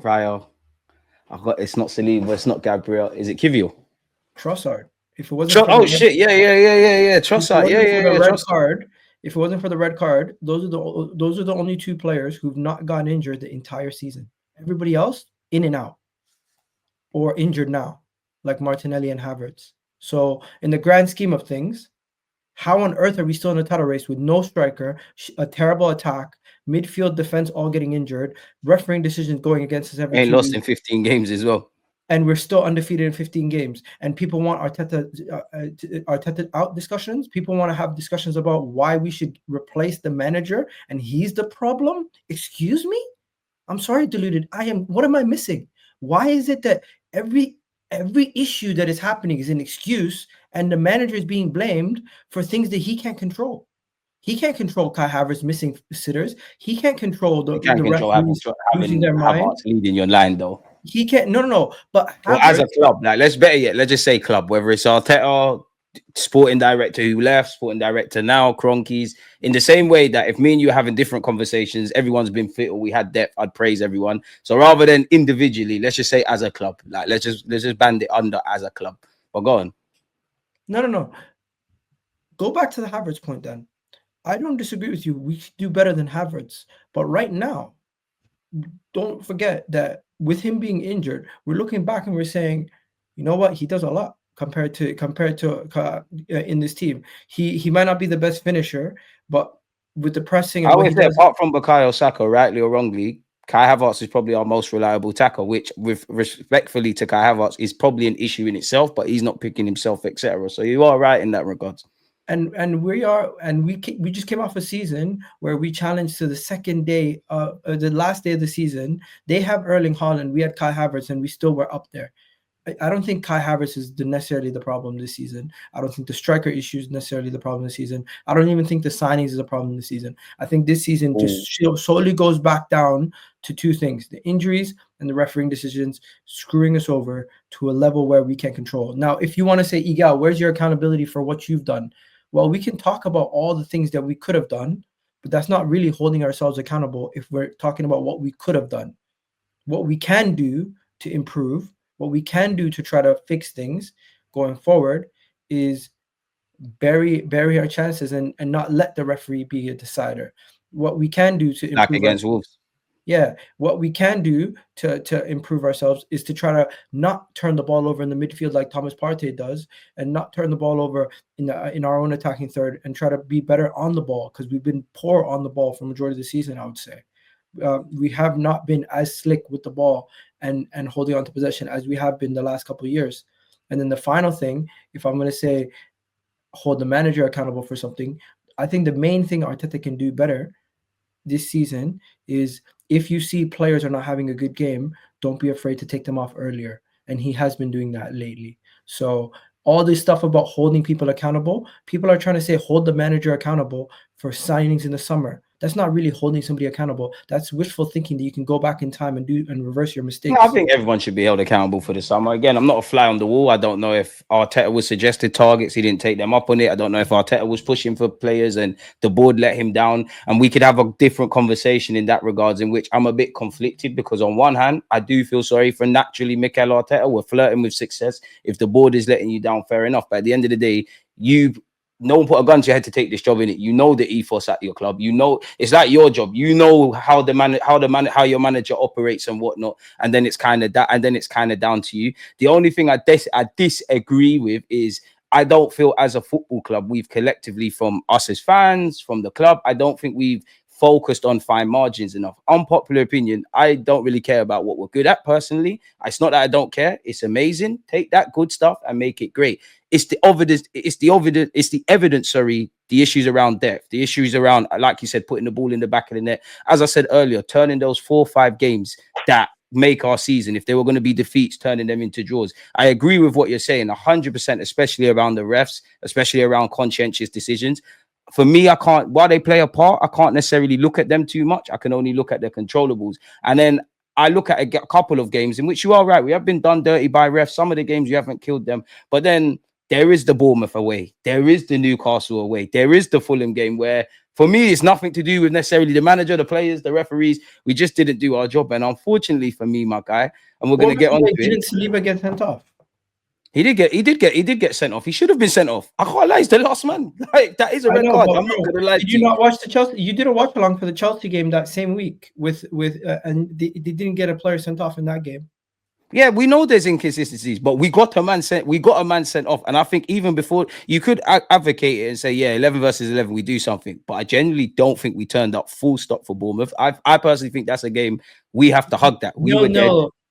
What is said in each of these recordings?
Raya. It's not Saliba. It's not Gabriel. Is it Kivior? Trossard. If it wasn't for the Oh shit! Yeah. if it Trossard. wasn't for the Yeah. red Trossard. card, if it wasn't for the red card, those are the only two players who've not gotten injured the entire season. Everybody else in and out or injured now, like Martinelli and Havertz. So in the grand scheme of things, how on earth are we still in a title race with no striker, a terrible attack, midfield defense all getting injured, refereeing decisions going against us every Ain't 2 lost weeks, in 15 games as well. and we're still undefeated in 15 games? And people want Arteta out discussions. People want to have discussions about why we should replace the manager, and he's the problem. Excuse me? I'm sorry, Deluded. What am I missing? Why is it that every issue that is happening is an excuse, and the manager is being blamed for things that he can't control? He can't control Kai Havertz missing sitters. He can't control You can't the control referees losing having their mind. Havertz leading your line though. He can't. No. But Or as Havertz, a club, like let's better yet, let's just say club, whether it's Arteta, sporting director who left, sporting director now, Cronkies. In the same way that if me and you are having different conversations, everyone's been fit or we had depth, I'd praise everyone. So rather than individually, let's just say as a club, like let's just band it under as a club. But go on. no. Go back to the Havertz point then. I don't disagree with you. We should do better than Havertz. But right now, don't forget that with him being injured, we're looking back and we're saying, you know what, he does a lot compared to in this team. He might not be the best finisher, but with the pressing I and what always he say, does, apart from Bukayo Saka, rightly or wrongly, Kai Havertz is probably our most reliable tackle, which, with respectfully to Kai Havertz, is probably an issue in itself, but he's not picking himself, etc. So you are right in that regard. we just came off a season where we challenged to the second day, the last day of the season. They have Erling Haaland, we had Kai Havertz, and we still were up there. I don't think Kai Havertz is necessarily the problem this season. I don't think the striker issue is necessarily the problem this season. I don't even think the signings is a problem this season. I think this season just solely goes back down to two things: the injuries and the refereeing decisions screwing us over to a level where we can't control. Now, if you want to say, Egal, where's your accountability for what you've done? Well, we can talk about all the things that we could have done, but that's not really holding ourselves accountable if we're talking about what we could have done. What we can do to improve, what we can do to try to fix things going forward is bury our chances and not let the referee be a decider. What we can do to Like improve against Wolves. what we can do to improve ourselves is to try to not turn the ball over in the midfield like Thomas Partey does, and not turn the ball over in our own attacking third, and try to be better on the ball, because we've been poor on the ball for majority of the season, I would say. We have not been as slick with the ball and holding on to possession as we have been the last couple of years. And then the final thing, if I'm going to say hold the manager accountable for something, I think the main thing Arteta can do better this season is, if you see players are not having a good game, don't be afraid to take them off earlier. And he has been doing that lately. So all this stuff about holding people accountable, people are trying to say hold the manager accountable for signings in the summer. That's not really holding somebody accountable. That's wishful thinking that you can go back in time and reverse your Yeah, I mistakes. think everyone should be held accountable for the summer. Again, I'm not a fly on the wall. I don't know if Arteta was suggested targets. He didn't take them up on it. I don't know if Arteta was pushing for players and the board let him down. And we could have a different conversation in that regards, in which I'm a bit conflicted, because on one hand, I do feel sorry for naturally Mikel Arteta. We're flirting with success. If the board is letting you down, fair enough. But at the end of the day, no one put a gun to your head to take this job in it. You know the ethos at your club. You know it's like your job. You know how your manager operates and whatnot. And then it's kind of that. And then it's kind of down to you. The only thing I disagree with is, I don't feel as a football club we've collectively, from us as fans, from the club, I don't think we've focused on fine margins enough. Unpopular opinion, I don't really care about what we're good at personally. It's not that I don't care. It's amazing. Take that good stuff and make it great. It's the evidence, sorry, the issues around depth, the issues around, like you said, putting the ball in the back of the net. As I said earlier, turning those 4 or 5 games that make our season, if they were going to be defeats, turning them into draws. I agree with what you're saying 100%, especially around the refs, especially around conscientious decisions. For me, I can't, while they play a part, I can't necessarily look at them too much. I can only look at the controllables. And then I look at a couple of games in which you are right. We have been done dirty by refs. Some of the games you haven't killed them. But then there is the Bournemouth away. There is the Newcastle away. There is the Fulham game where For me, it's nothing to do with necessarily the manager, the players, the referees. We just didn't do our job. And unfortunately for me, my guy, and we're going to get onto it. Didn't Saliba get sent off? He did get sent off. He should have been sent off. I can't lie, he's the last man. Like, that is a red card. I'm not gonna lie. Did you not watch the Chelsea? You didn't watch along for the Chelsea game that same week and they didn't get a player sent off in that game. Yeah, we know there's inconsistencies, but we got a man sent off. And I think even before, you could advocate it and say, yeah, 11 versus 11, we do something. But I genuinely don't think we turned up full stop for Bournemouth. I personally think that's a game we have to hug that.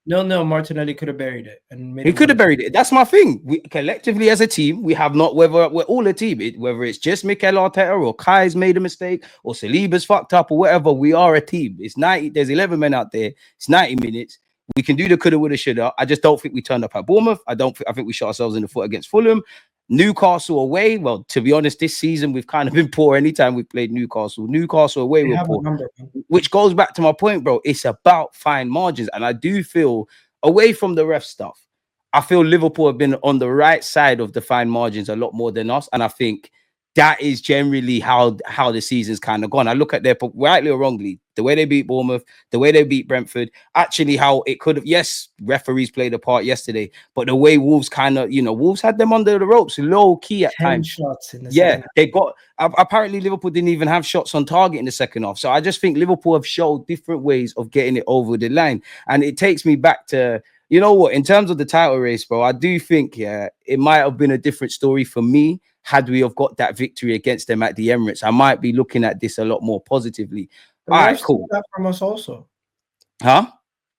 No, Martinelli could have buried it. He could have buried it. That's my thing. We collectively as a team, we have not, whether we're all a team, whether it's just Mikel Arteta or Kai's made a mistake or Saliba's fucked up or whatever, we are a team. It's 90, there's 11 men out there. It's 90 minutes. We can do the coulda, woulda, shoulda. I just don't think we turned up at Bournemouth. I think we shot ourselves in the foot against Fulham. Newcastle away. Well, to be honest, this season we've kind of been poor anytime we played Newcastle. Newcastle away, we're poor. Which goes back to my point, bro. It's about fine margins. And I do feel, away from the ref stuff, I feel Liverpool have been on the right side of the fine margins a lot more than us. And I think that is generally how the season's kind of gone. I look at their, rightly or wrongly, the way they beat Bournemouth, the way they beat Brentford, actually how it could have, yes, referees played a part yesterday, but the way Wolves kind of, Wolves had them under the ropes, low key at times. Shots in the second half. They got, apparently Liverpool didn't even have shots on target in the second half. So I just think Liverpool have showed different ways of getting it over the line. And it takes me back to, you know what, in terms of the title race, bro, I do think, it might have been a different story for me had we have got that victory against them at the Emirates. I might be looking at this a lot more positively. All right, cool. Took that from us also. Huh?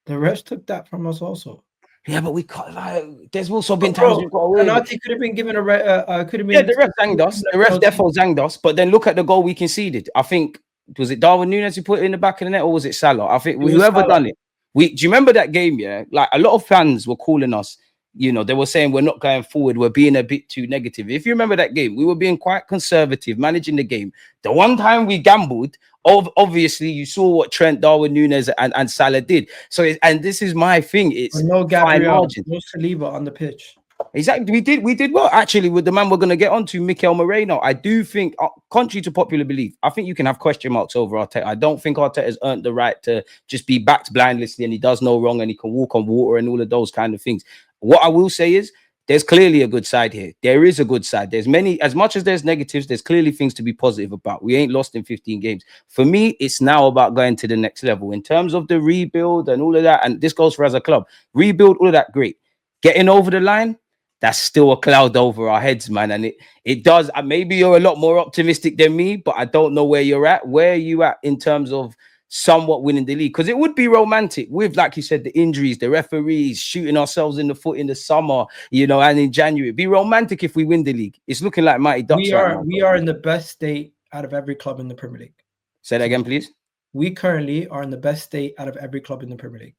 The rest took that from us also. Yeah, but we can't. Like, there's also been times we've got away. Penalty could have been given could have been. Yeah, the ref zanged us. The ref defo zanged us. But then look at the goal we conceded. I think, was it Darwin Núñez who put it in the back of the net, or was it Salah? I think whoever done it. Do you remember that game? Yeah, like a lot of fans were calling us. They were saying we're not going forward. We're being a bit too negative. If you remember that game, we were being quite conservative, managing the game. The one time we gambled, obviously you saw what Trent, Darwin Núñez, and Salah did. So, and this is my thing. It's no Gabriel, no Saliba on the pitch. Exactly. We did well, actually, with the man we're going to get on to, Mikel Moreno. I do think, contrary to popular belief, I think you can have question marks over Arteta. I don't think Arteta has earned the right to just be backed blindlessly and he does no wrong and he can walk on water and all of those kind of things. What I will say is there's clearly a good side here. There is a good side. There's many, as much as there's negatives, there's clearly things to be positive about. We ain't lost in 15 games. For me, it's now about going to the next level in terms of the rebuild and all of that. And this goes for as a club. Rebuild, all of that, great. Getting over the line, that's still a cloud over our heads, man. And it does. Maybe you're a lot more optimistic than me, but I don't know where you're at. Where are you at in terms of somewhat winning the league? Because it would be romantic with, like you said, the injuries, the referees, shooting ourselves in the foot in the summer, and in January. It'd be romantic if we win the league. It's looking like Mighty Ducks. We are in the best state out of every club in the Premier League. Say that again, please. We currently are in the best state out of every club in the Premier League.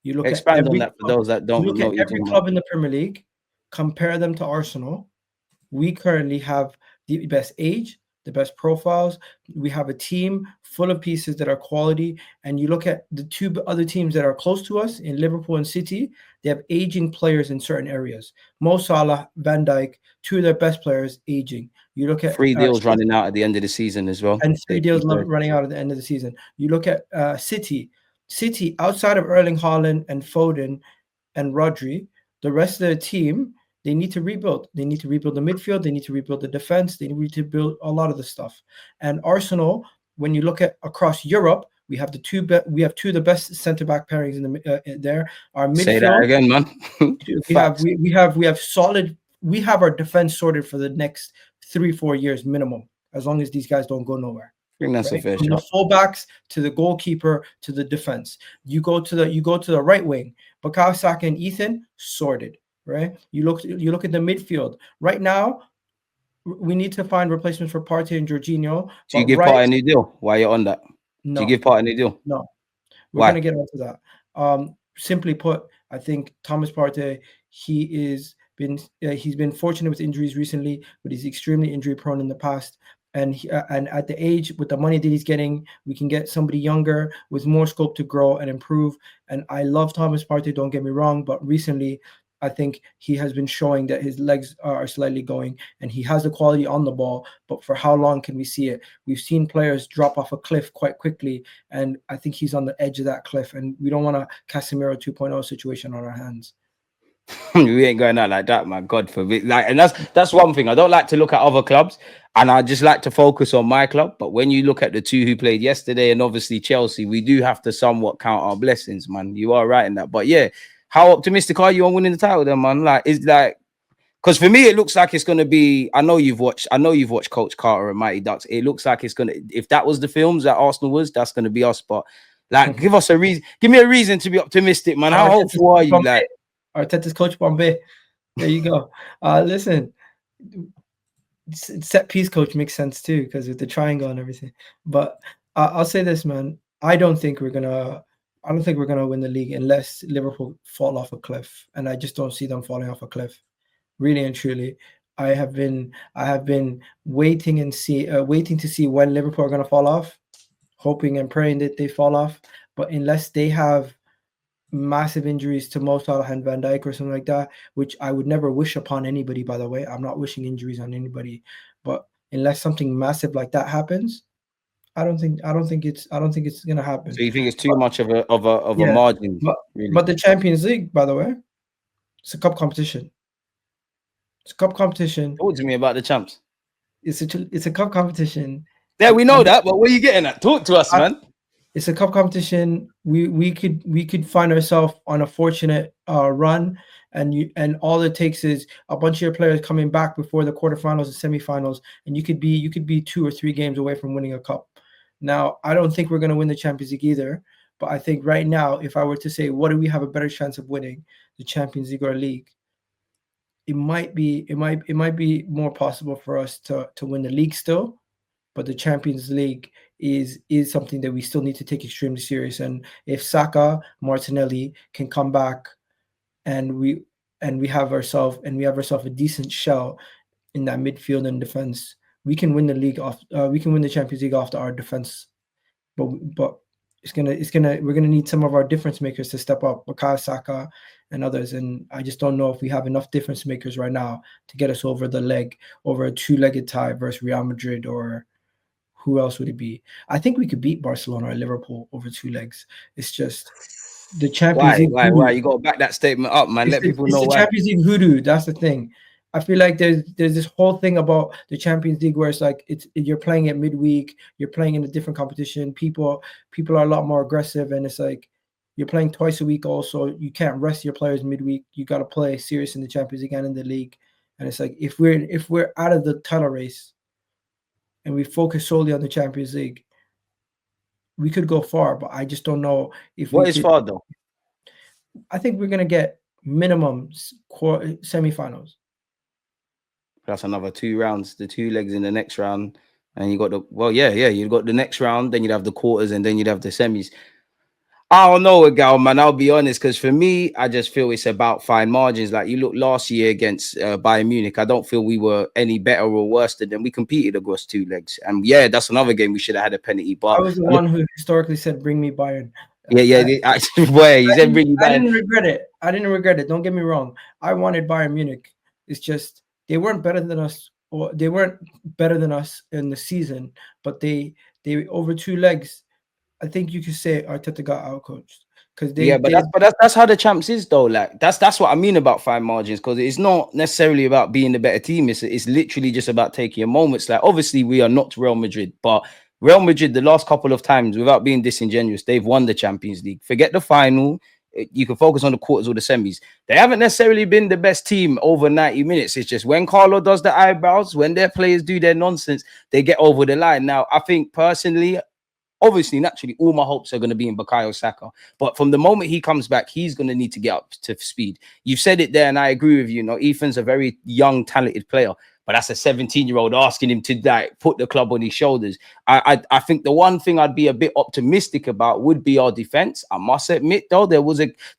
You look expand on that for those that don't know. Look at every club in the Premier League. Compare them to Arsenal. We currently have the best age, the best profiles. We have a team full of pieces that are quality. And you look at the two other teams that are close to us in Liverpool and City, they have aging players in certain areas. Mo Salah, Van Dijk, two of their best players aging. You look at 3 deals running out at the end of the season as well. And 3 deals running out at the end of the season. You look at City. City, outside of Erling Haaland and Foden and Rodri, the rest of the team, they need to rebuild. They need to rebuild the midfield. They need to rebuild the defense. They need to build a lot of the stuff. And Arsenal, when you look at across Europe, we have two of the best centre back pairings in the there. Our midfield. Say that again, man. we have solid. We have our defense sorted for the next 3-4 years minimum, as long as these guys don't go nowhere. I think that's a fair shot. From the fullbacks to the goalkeeper to the defense. You go to the right wing. Bukayo Saka and Ethan sorted. Right. You look at the midfield right now. We need to find replacements for Partey and Jorginho. Do you give Partey a new deal? Why you're on that? No. Do you give Partey a new deal? No. We're gonna get onto that. Simply put, I think Thomas Partey, he's been fortunate with injuries recently, but he's extremely injury prone in the past. And at the age, with the money that he's getting, we can get somebody younger with more scope to grow and improve. And I love Thomas Partey, don't get me wrong, but recently I think he has been showing that his legs are slightly going and he has the quality on the ball. But for how long can we see it? We've seen players drop off a cliff quite quickly, and I think he's on the edge of that cliff. And we don't want a Casemiro 2.0 situation on our hands. We ain't going out like that, man. God forbid. Like, and that's one thing. I don't like to look at other clubs, and I just like to focus on my club. But when you look at the two who played yesterday, and obviously Chelsea, we do have to somewhat count our blessings, man. You are right in that. But yeah, how optimistic are you on winning the title, then, man? Like, it's like, because for me, it looks like it's gonna be. I know you've watched Coach Carter and Mighty Ducks. It looks like it's gonna. If that was the films that Arsenal was, that's gonna be us. But like, give us a reason. Give me a reason to be optimistic, man. How hopeful are you? Like. Arteta's coach Bombay. There you go. Listen, set piece coach makes sense too because with the triangle and everything. But I'll say this, man. I don't think we're gonna win the league unless Liverpool fall off a cliff, and I just don't see them falling off a cliff. Really and truly, I have been waiting to see when Liverpool are gonna fall off, hoping and praying that they fall off. But unless they have massive injuries to Mo Salah and Van Dijk or something like that, which I would never wish upon anybody, by the way. I'm not wishing injuries on anybody, but unless something massive like that happens, I don't think it's gonna happen. So you think it's too much of a margin? Really? But the Champions League, by the way, it's a cup competition. It's a cup competition. Talk to me about the champs. It's a cup competition. Yeah, we know that, but where are you getting at? Talk to us, man. It's a cup competition. We could find ourselves on a fortunate run, and all it takes is a bunch of your players coming back before the quarterfinals and semifinals, and you could be 2 or 3 games away from winning a cup. Now, I don't think we're going to win the Champions League either, but I think right now, if I were to say what do we have a better chance of winning, the Champions League or league, it might be more possible for us to win the league still, but the Champions League is something that we still need to take extremely serious. And if Saka, Martinelli can come back, and we have ourselves a decent shell in that midfield and defense, we can win the league off. We can win the Champions League after our defense. But we're gonna need some of our difference makers to step up, Bukayo Saka and others. And I just don't know if we have enough difference makers right now to get us over a 2-legged tie versus Real Madrid, or who else would it be? I think we could beat Barcelona or Liverpool over 2 legs. It's just the Champions League. Why? You got to back that statement up, man. Let people know why. Champions League hoodoo. That's the thing. I feel like there's this whole thing about the Champions League where it's like you're playing at midweek, you're playing in a different competition. People are a lot more aggressive, and it's like you're playing twice a week. Also, you can't rest your players midweek. You got to play serious in the Champions League and in the league. And it's like if we're out of the title race, and we focus solely on the Champions League, we could go far, but I just don't know if what is far though. I think we're gonna get minimum semifinals. That's another 2 rounds, the 2 legs in the next round, and you got you got the next round, then you'd have the quarters, and then you'd have the semis. I don't know, Egal, man. I'll be honest, because for me, I just feel it's about fine margins. Like you look last year against Bayern Munich, I don't feel we were any better or worse than them. We competed across 2 legs, and yeah, that's another game we should have had a penalty. But I was the one who historically said, "Bring me Bayern." Yeah. He said, "Bring me Bayern." I didn't regret it. Don't get me wrong. I wanted Bayern Munich. It's just they weren't better than us, or they weren't better than us in the season, but they over 2 legs. I think you could say Arteta got outcoached because that's how the champs is though. Like that's what I mean about fine margins, because it's not necessarily about being the better team. It's literally just about taking your moments. Like obviously we are not Real Madrid, but Real Madrid the last couple of times, without being disingenuous, they've won the Champions League. Forget the final. You can focus on the quarters or the semis. They haven't necessarily been the best team over 90 minutes. It's just when Carlo does the eyebrows, when their players do their nonsense, they get over the line. Now, I think personally, obviously, naturally, all my hopes are going to be in Bukayo Saka. But from the moment he comes back, he's going to need to get up to speed. You've said it there, and I agree with you. You know, Ethan's a very young, talented player, but that's a 17-year-old asking him to like put the club on his shoulders. I think the one thing I'd be a bit optimistic about would be our defense. I must admit, though, there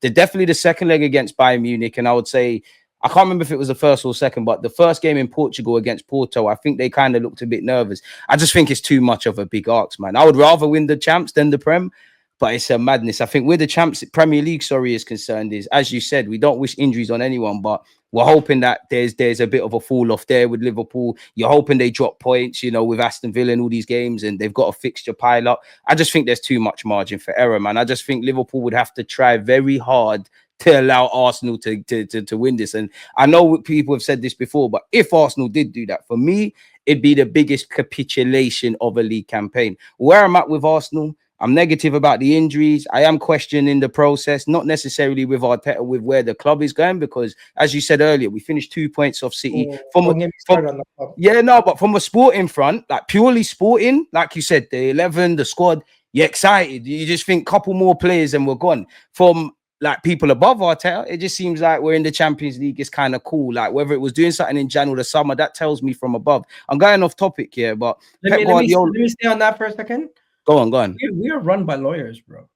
definitely the second leg against Bayern Munich, and I would say, I can't remember if it was the first or second, but the first game in Portugal against Porto, I think they kind of looked a bit nervous. I just think it's too much of a big ask, man. I would rather win the champs than the Prem, but it's a madness. I think where the champs Premier League, sorry, is concerned is, as you said, we don't wish injuries on anyone, but we're hoping that there's a bit of a fall off there with Liverpool. You're hoping they drop points, with Aston Villa and all these games, and they've got a fixture pile up. I just think there's too much margin for error, man. I just think Liverpool would have to try very hard to allow Arsenal to win this. And I know people have said this before, but if Arsenal did do that, for me, it'd be the biggest capitulation of a league campaign. Where I'm at with Arsenal, I'm negative about the injuries. I am questioning the process, not necessarily with Arteta, with where the club is going, because as you said earlier, we finished 2 points off City. Oh, don't get me started on the club. Yeah, no, but from a sporting front, like purely sporting, like you said, the 11, the squad, you're excited. You just think couple more players and we're gone. From like people above Arteta, it just seems like we're in the Champions League is kind of cool. Like whether it was doing something in January or the summer, that tells me from above. I'm going off topic here, but Let me stay on that for a second. Go on. We are run by lawyers, bro.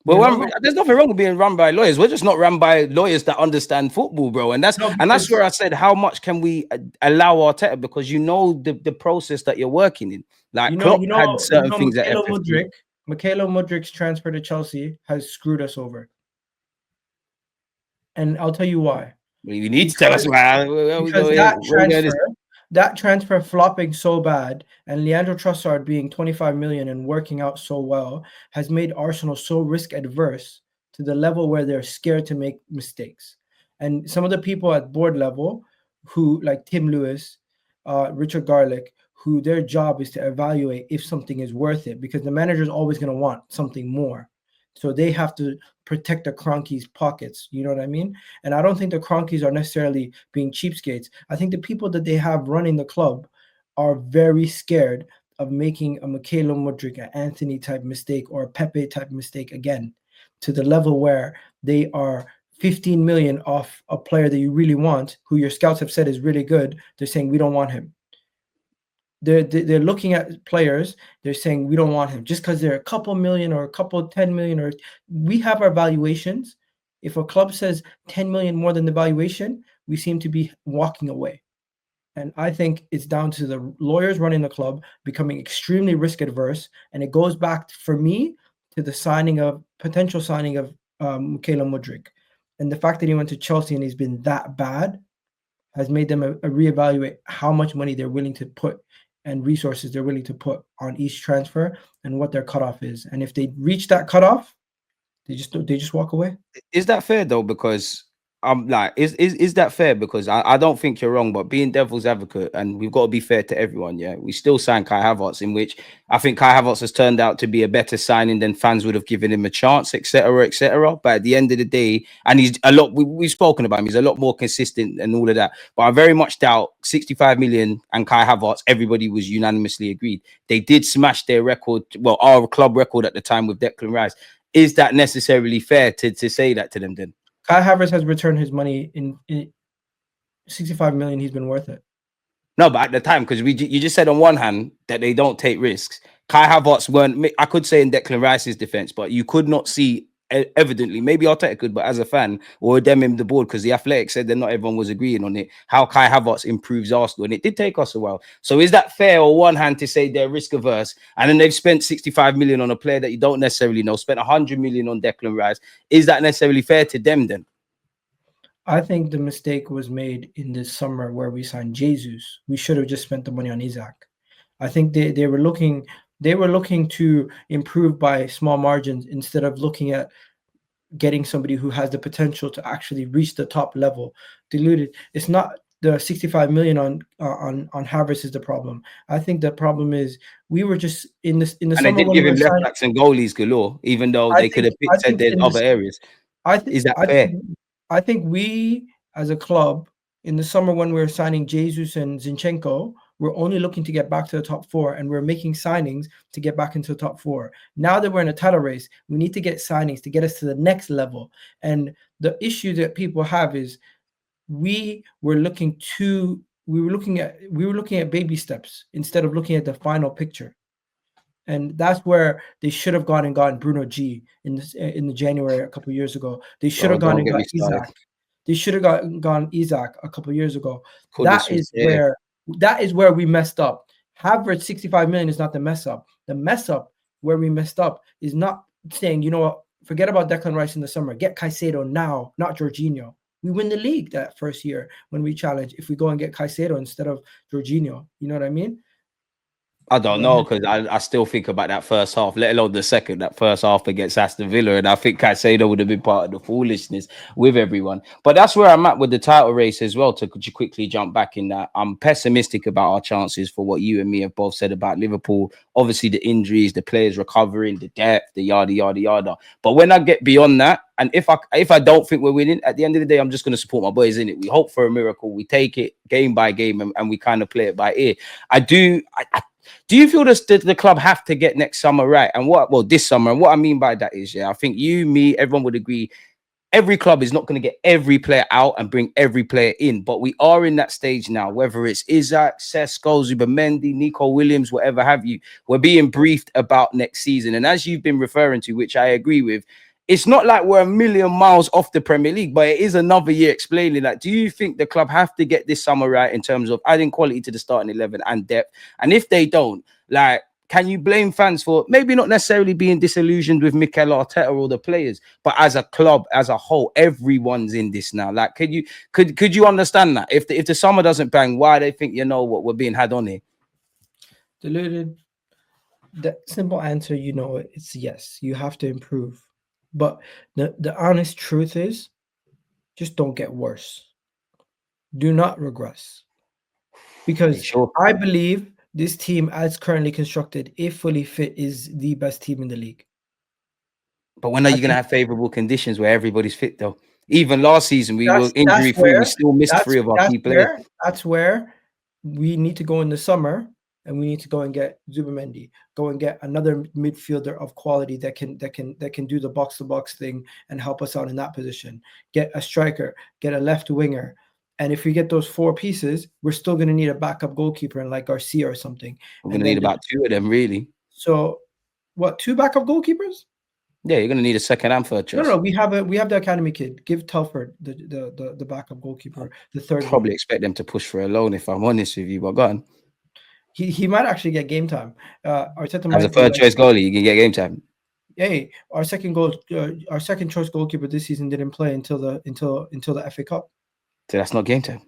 Well, there's nothing wrong with being run by lawyers. We're just not run by lawyers that understand football, bro. And that's where I said, how much can we allow Arteta? Because the process that you're working in. Like Klopp had certain things at FFP. Mykhailo Mudrik's transfer to Chelsea has screwed us over. And I'll tell you why. Well, you need to tell us why. Because that transfer flopping so bad and Leandro Trossard being 25 million and working out so well has made Arsenal so risk adverse to the level where they're scared to make mistakes. And some of the people at board level who, like Tim Lewis, Richard Garlick, who their job is to evaluate if something is worth it, because the manager is always going to want something more. So they have to protect the Kroenke's pockets. You know what I mean? And I don't think the Kroenkes are necessarily being cheapskates. I think the people that they have running the club are very scared of making a Mykhailo Mudryk, an Anthony type mistake or a Pepe type mistake again, to the level where they are 15 million off a player that you really want, who your scouts have said is really good. They're saying, we don't want him. They're looking at players. They're saying we don't want him just because they're a couple million or a couple 10 million, or we have our valuations. If a club says 10 million more than the valuation, we seem to be walking away. And I think it's down to the lawyers running the club becoming extremely risk adverse. And it goes back for me to the potential signing of Mykhailo Mudryk. And the fact that he went to Chelsea and he's been that bad has made them reevaluate how much money they're willing to put and resources they're willing to put on each transfer and what their cutoff is. And if they reach that cutoff, they just walk away. Is that fair though? Because I'm like, is that fair? Because I don't think you're wrong, but being devil's advocate, and we've got to be fair to everyone. Yeah, we still signed Kai Havertz, in which I think Kai Havertz has turned out to be a better signing than fans would have given him a chance, etc., etc. But at the end of the day, and he's a lot. We've spoken about him. He's a lot more consistent and all of that. But I very much doubt 65 million and Kai Havertz. Everybody was unanimously agreed. They did smash their record. Well, our club record at the time with Declan Rice. Is that necessarily fair to say that to them then? Kai Havertz has returned his money in 65 million. He's been worth it. No, but at the time, because you just said on one hand that they don't take risks. Kai Havertz weren't, I could say in Declan Rice's defense, but you could not see evidently, maybe Arteta could, but as a fan, or them in the board, because the Athletic said that not everyone was agreeing on it, how Kai Havertz improves Arsenal. And it did take us a while. So is that fair on one hand to say they're risk averse, and then they've spent 65 million on a player that you don't necessarily know, spent 100 million on Declan Rice? Is that necessarily fair to them then? I think the mistake was made in this summer where we signed Jesus. We should have just spent the money on Isak. I think they were looking to improve by small margins instead of looking at getting somebody who has the potential to actually reach the top level. Deluded. It's not the 65 million on Havertz is the problem. I think the problem is we were just in the and summer. They did give him left backs and goalies galore, even though they could have said there's other areas. Is that fair? I think we, as a club, in the summer when we were signing Jesus and Zinchenko, we're only looking to get back to the top four, and we're making signings to get back into the top four. Now that we're in a title race, we need to get signings to get us to the next level. And the issue that people have is we were looking at baby steps instead of looking at the final picture. And that's where they should have gone and gotten Bruno G in the January a couple of years ago. They should have gone and got Isak. They should have gone Isak a couple of years ago. That is where we messed up. Havertz 65 million is not the mess up. The mess up where we messed up is not saying, you know what, forget about Declan Rice in the summer. Get Caicedo now, not Jorginho. We win the league that first year when we challenge if we go and get Caicedo instead of Jorginho. You know what I mean? I don't Go know ahead. because I still think about that first half, let alone the second, that first half against Aston Villa. And I think Caicedo would have been part of the foolishness with everyone. But that's where I'm at with the title race as well. To could you quickly jump back in that? I'm pessimistic about our chances for what you and me have both said about Liverpool. Obviously, the injuries, the players recovering, the depth, the yada yada yada. But when I get beyond that, and if I don't think we're winning, at the end of the day, I'm just going to support my boys in it. We hope for a miracle. We take it game by game, and we kind of play it by ear. I do. Do you feel the club have to get next summer right? And this summer, and what I mean by that is, yeah, I think you, me, everyone would agree. Every club is not going to get every player out and bring every player in, but we are in that stage now. Whether it's Isaac, Sesko, Zubamendi, Nico Williams, whatever have you, we're being briefed about next season. And as you've been referring to, which I agree with, it's not like we're a million miles off the Premier League, but it is another year explaining that. Do you think the club have to get this summer right in terms of adding quality to the starting 11 and depth? And if they don't, like, can you blame fans for maybe not necessarily being disillusioned with Mikel Arteta or the players, but as a club, as a whole, everyone's in this now? Like, could you understand that? If the summer doesn't bang, why they think, you know what, we're being had on here? Deluded. The simple answer, you know, it's yes. You have to improve. But the honest truth is, just don't get worse. Do not regress. Are you Because sure? I believe this team, as currently constructed, if fully fit, is the best team in the league. But when are I you going to think have favorable conditions where everybody's fit, though? Even last season, we were that's injury free. We where still missed three of our that's key players. where that's where we need to go in the summer, and we need to go and get Zubamendi, go and get another midfielder of quality that can do the box to box thing and help us out in that position. Get a striker, get a left winger. And if we get those four pieces, we're still going to need a backup goalkeeper and like Garcia or something. We're going And to need then about two of them, really. so what? Two backup goalkeepers? Yeah, you're going to need a second and third No, no, choice. no. We have the academy kid. Give Telford the backup goalkeeper, the third one. Probably expect them to push for a loan, if I'm honest with you. But go on. He might actually get game time. Arteta As a might be third like, choice goalie, you can get game time. hey, our second choice goalkeeper this season didn't play until the FA Cup. So that's not game time.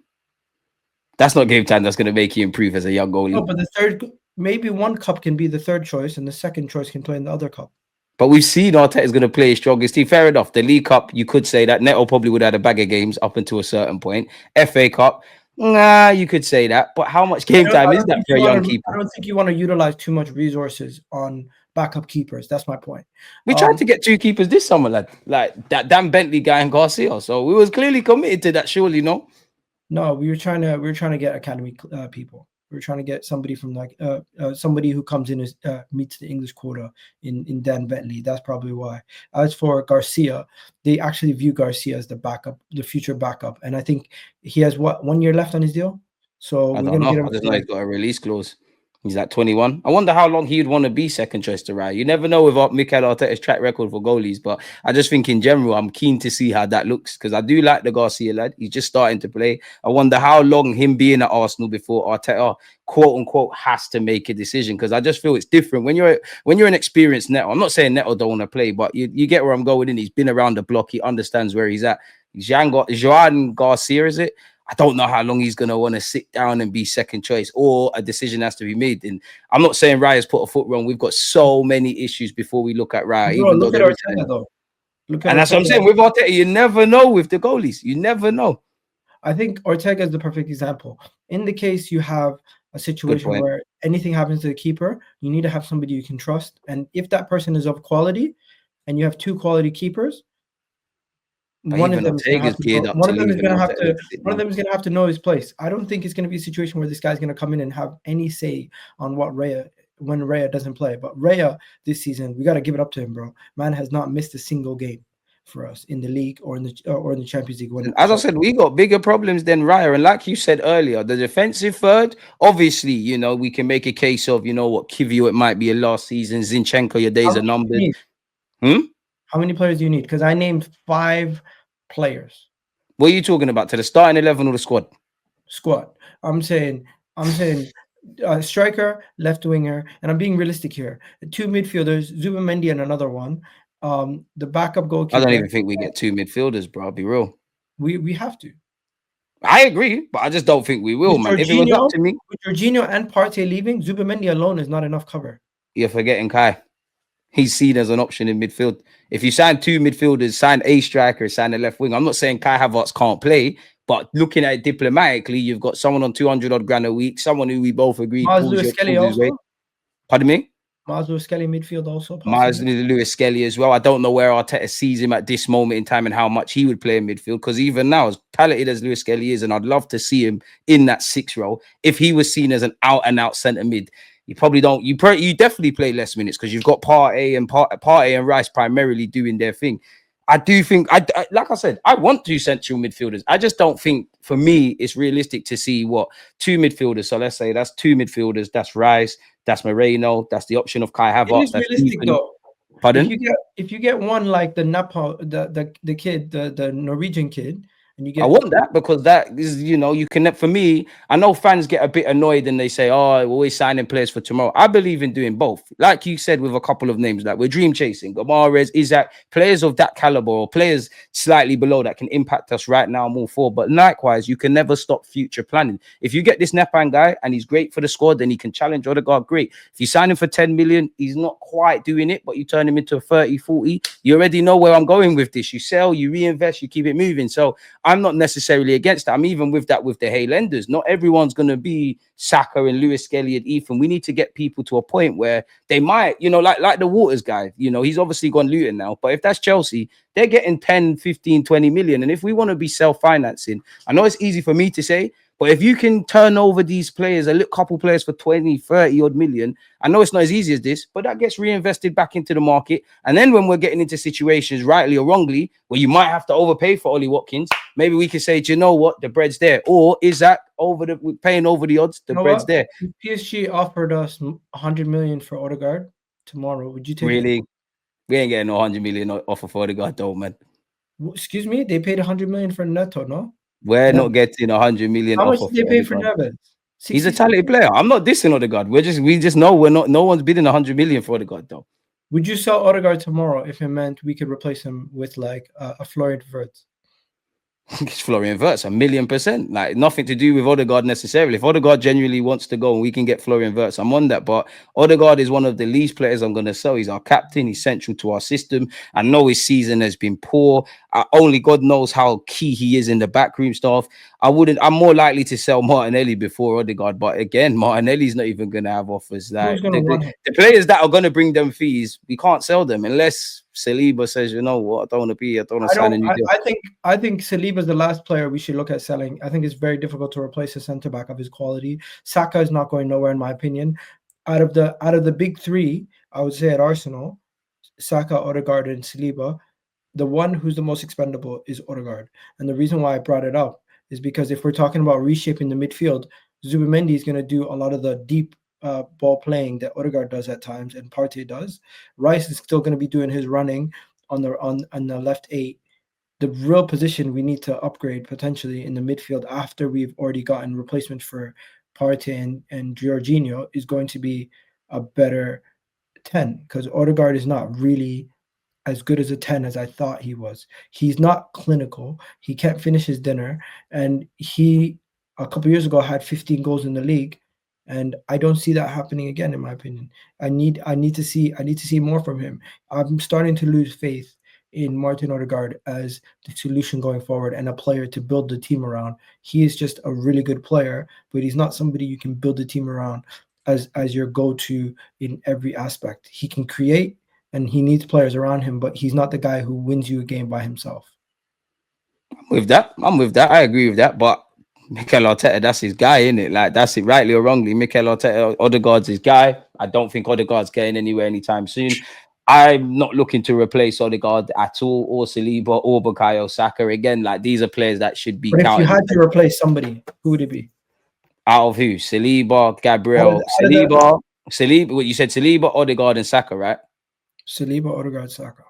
That's not game time. That's going to make you improve as a young No, goalie. but the third, maybe one cup can be the third choice, and the second choice can play in the other cup. But we've seen Arteta is going to play his strongest team. Fair enough. The League Cup, you could say that Neto probably would have had a bag of games up until a certain point. FA Cup, nah, you could say that. But how much game time is that for a young keeper? I don't think you want to utilize too much resources on backup keepers. That's my point. We tried to get two keepers this summer, lad. Like that Dan Bentley guy and Garcia. So we was clearly committed to that, surely, no? No, we were trying to get academy people. We were trying to get somebody from like somebody who comes in as meets the English quota in Dan Bentley. That's probably why. As for Garcia, they actually view Garcia as the backup, the future backup, and I think he has 1 year left on his deal. So I we're don't gonna get know. him I just for know he's like, got a release clause. He's like 21. I wonder how long he'd want to be second choice to Raya. You never know with Mikel Arteta's track record for goalies, but I just think in general, I'm keen to see how that looks because I do like the Garcia lad. He's just starting to play. I wonder how long him being at Arsenal before Arteta, quote unquote, has to make a decision because I just feel it's different when you're an experienced Neto. I'm not saying Neto don't want to play, but you get where I'm going in. He's been around the block. He understands where he's at. Joan Garcia, is it? I don't know how long he's going to want to sit down and be second choice or a decision has to be made. And I'm not saying Raya's put a foot wrong. We've got so many issues before we look at Raya, bro, even though look at there is. Arteta though. Look at And that's what I'm Arteta. saying. With Arteta, you never know with the goalies. You never know. I think Ortega is the perfect example. In the case you have a Good situation point. where anything happens to the keeper, you need to have somebody you can trust. And if that person is of quality, and you have two quality keepers, But one of even them is going to have Ortega's to geared know. up One to of them leave is and going to have Arteta to. looks at it One of now. them is going to have to know his place. I don't think it's going to be a situation where this guy's going to come in and have any say on what Raya when Raya doesn't play. But Raya this season, we got to give it up to him, bro. Man has not missed a single game for us in the league or in the Champions League. And as I said, we got bigger problems than Raya. And like you said earlier, the defensive third, obviously, we can make a case of, what, Kivio, it might be a last season. Zinchenko, your How days are many do you numbered. need? Hmm? How many players do you need? Because I named 5 players. What are you talking about? To the starting 11 or the squad? Squad. I'm saying striker, left winger, and I'm being realistic here. 2 midfielders, Zubamendi and another one, The backup I don't goalkeeper, even think we get two midfielders, bro. I'll be real. we have to. I agree, but I just don't think we will, With man. If it was up Jorginho, to me, with Jorginho and Partey leaving, Zubimendi alone is not enough cover. you're forgetting Kai. He's seen as an option in midfield. If you sign two midfielders, sign a striker, sign a left wing. I'm not saying Kai Havertz can't play, but looking at it diplomatically, you've got someone on 200 odd grand a week, someone who we both agreed Miles pulls Lewis Kelly his weight. also. Pardon me? Miles Lewis Kelly midfield also Miles possibly. Lewis Skelly as well. I don't know where Arteta sees him at this moment in time and how much he would play in midfield. Because even now, as talented as Lewis Skelly is, and I'd love to see him in that 6 role, if he was seen as an out and out centre mid, you probably don't. You definitely play less minutes because you've got Partey and Rice primarily doing their thing. I do think, like I said, I want two central midfielders. I just don't think, for me, it's realistic to see what two midfielders. So let's say that's two midfielders. That's Rice. That's Moreno. That's the option of Kai It Havertz. is That's realistic Ethan. though. Pardon? If you get one like the Napa, the kid, the Norwegian kid, and you I get want that because that is, you can, for me, I know fans get a bit annoyed and they say, oh, we're always signing players for tomorrow. I believe in doing both. Like you said, with a couple of names, like we're dream chasing. Gomares, Isaac, players of that caliber or players slightly below that can impact us right now, more forward. But likewise, you can never stop future planning. If you get this Nepan guy and he's great for the squad, then he can challenge Odegaard, great. If you sign him for 10 million, he's not quite doing it, but you turn him into a 30, 40, you already know where I'm going with this. You sell, you reinvest, you keep it moving. So I'm not necessarily against that. I'm even with that with the Haylenders. Not everyone's going to be Saka and Lewis Skelly and Ethan. We need to get people to a point where they might, like the Waters guy, he's obviously gone Luton now. But if that's Chelsea, they're getting 10, 15, 20 million. And if we want to be self-financing, I know it's easy for me to say, but if you can turn over these players, a little couple players for 20, 30 odd million, I know it's not as easy as this, but that gets reinvested back into the market. And then when we're getting into situations, rightly or wrongly, where you might have to overpay for Ollie Watkins, maybe we can say, do you know what? The bread's there. Or is that we're paying over the odds? The bread's there. If PSG offered us 100 million for Odegaard tomorrow, would you take Really? it? We ain't getting no 100 million offer for Odegaard, though, man. Excuse me, they paid 100 million for Neto, no? We're No. not getting 100 million How much offer did they for pay for Odegaard. Neves? He's a talented player. I'm not dissing Odegaard. We just know we're not. No one's bidding 100 million for Odegaard, though. Would you sell Odegaard tomorrow if it meant we could replace him with like a Florian Wirtz? It's Florian Wirtz, 1,000,000%. Like nothing to do with Odegaard necessarily. If Odegaard genuinely wants to go and we can get Florian Wirtz, I'm on that. But Odegaard is one of the least players I'm going to sell. He's our captain. He's central to our system. I know his season has been poor. Only God knows how key he is in the backroom staff. I'm more likely to sell Martinelli before Odegaard. But again, Martinelli's not even going to have offers. Like the players that are going to bring them fees, we can't sell them unless Saliba says, you know what, I don't want to sign a new deal. I think Saliba is the last player we should look at selling. I think it's very difficult to replace a centre back of his quality. Saka is not going nowhere, in my opinion. Out of the big three, I would say at Arsenal, Saka, Odegaard, and Saliba, the one who's the most expendable is Odegaard. And the reason why I brought it up is because if we're talking about reshaping the midfield, Zubimendi is going to do a lot of the deep ball playing that Odegaard does at times and Partey does. Rice is still going to be doing his running on the left 8. The real position we need to upgrade potentially in the midfield after we've already gotten replacement for Partey and Jorginho is going to be a better 10, because Odegaard is not really as good as a 10 as I thought he was. He's not clinical. He can't finish his dinner. And he, a couple years ago, had 15 goals in the league. And I don't see that happening again, in my opinion. I need to see more from him. I'm starting to lose faith in Martin Odegaard as the solution going forward and a player to build the team around. He is just a really good player, but he's not somebody you can build the team around as your go-to in every aspect. He can create, and he needs players around him, but he's not the guy who wins you a game by himself. I'm with that. I agree with that. But Mikel Arteta, that's his guy, isn't it? Like, that's it, rightly or wrongly. Mikel Arteta, Odegaard's his guy. I don't think Odegaard's getting anywhere anytime soon. I'm not looking to replace Odegaard at all, or Saliba, or Bukayo Saka. Again, like, these are players that should be But counted. if you had to replace somebody, who would it be? Out of who? Saliba, Gabriel, Saliba. What you said, Saliba, Odegaard, and Saka, right? Saliba, Odegaard, Saka.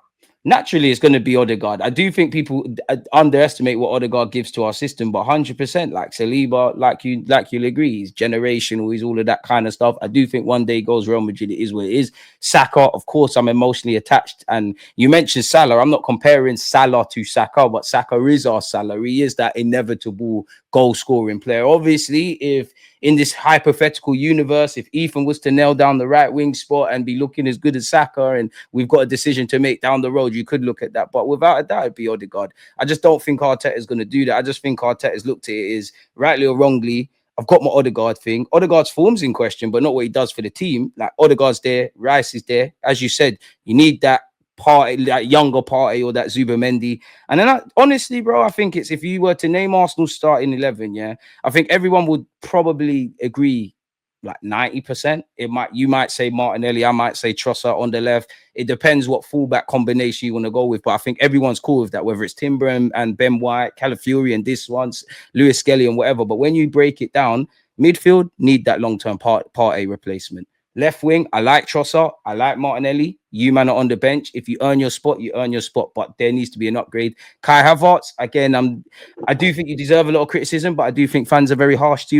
Naturally, it's going to be Odegaard. I do think people underestimate what Odegaard gives to our system, but 100%, like Saliba, you'll agree, he's generational, he's all of that kind of stuff. I do think one day he goes Real Madrid, it is what it is. Saka, of course, I'm emotionally attached. And you mentioned Salah. I'm not comparing Salah to Saka, but Saka is our Salah. He is that inevitable goal scoring player. Obviously, if in this hypothetical universe, if Ethan was to nail down the right wing spot and be looking as good as Saka, and we've got a decision to make down the road, you could look at that. But without a doubt, it'd be Odegaard. I just don't think Arteta is going to do that. I just think Arteta's looked at it as, rightly or wrongly, I've got my Odegaard thing. Odegaard's form's in question, but not what he does for the team. Like, Odegaard's there, Rice is there. As you said, you need that party, that younger party, or that Zubamendi. And then honestly, bro, I think it's, if you were to name Arsenal starting 11, yeah, I think everyone would probably agree like 90%. You might say Martinelli, I might say Trossard on the left. It depends what fullback combination you want to go with, but I think everyone's cool with that, whether it's Timber and Ben White, Calafiori and this one's Lewis Skelly and whatever. But when you break it down, midfield need that long-term part A replacement. Left wing, I like Trossard, I like Martinelli. You man are on the bench. If you earn your spot, you earn your spot. But there needs to be an upgrade. Kai Havertz, again, I do think you deserve a lot of criticism, but I do think fans are very harsh to you.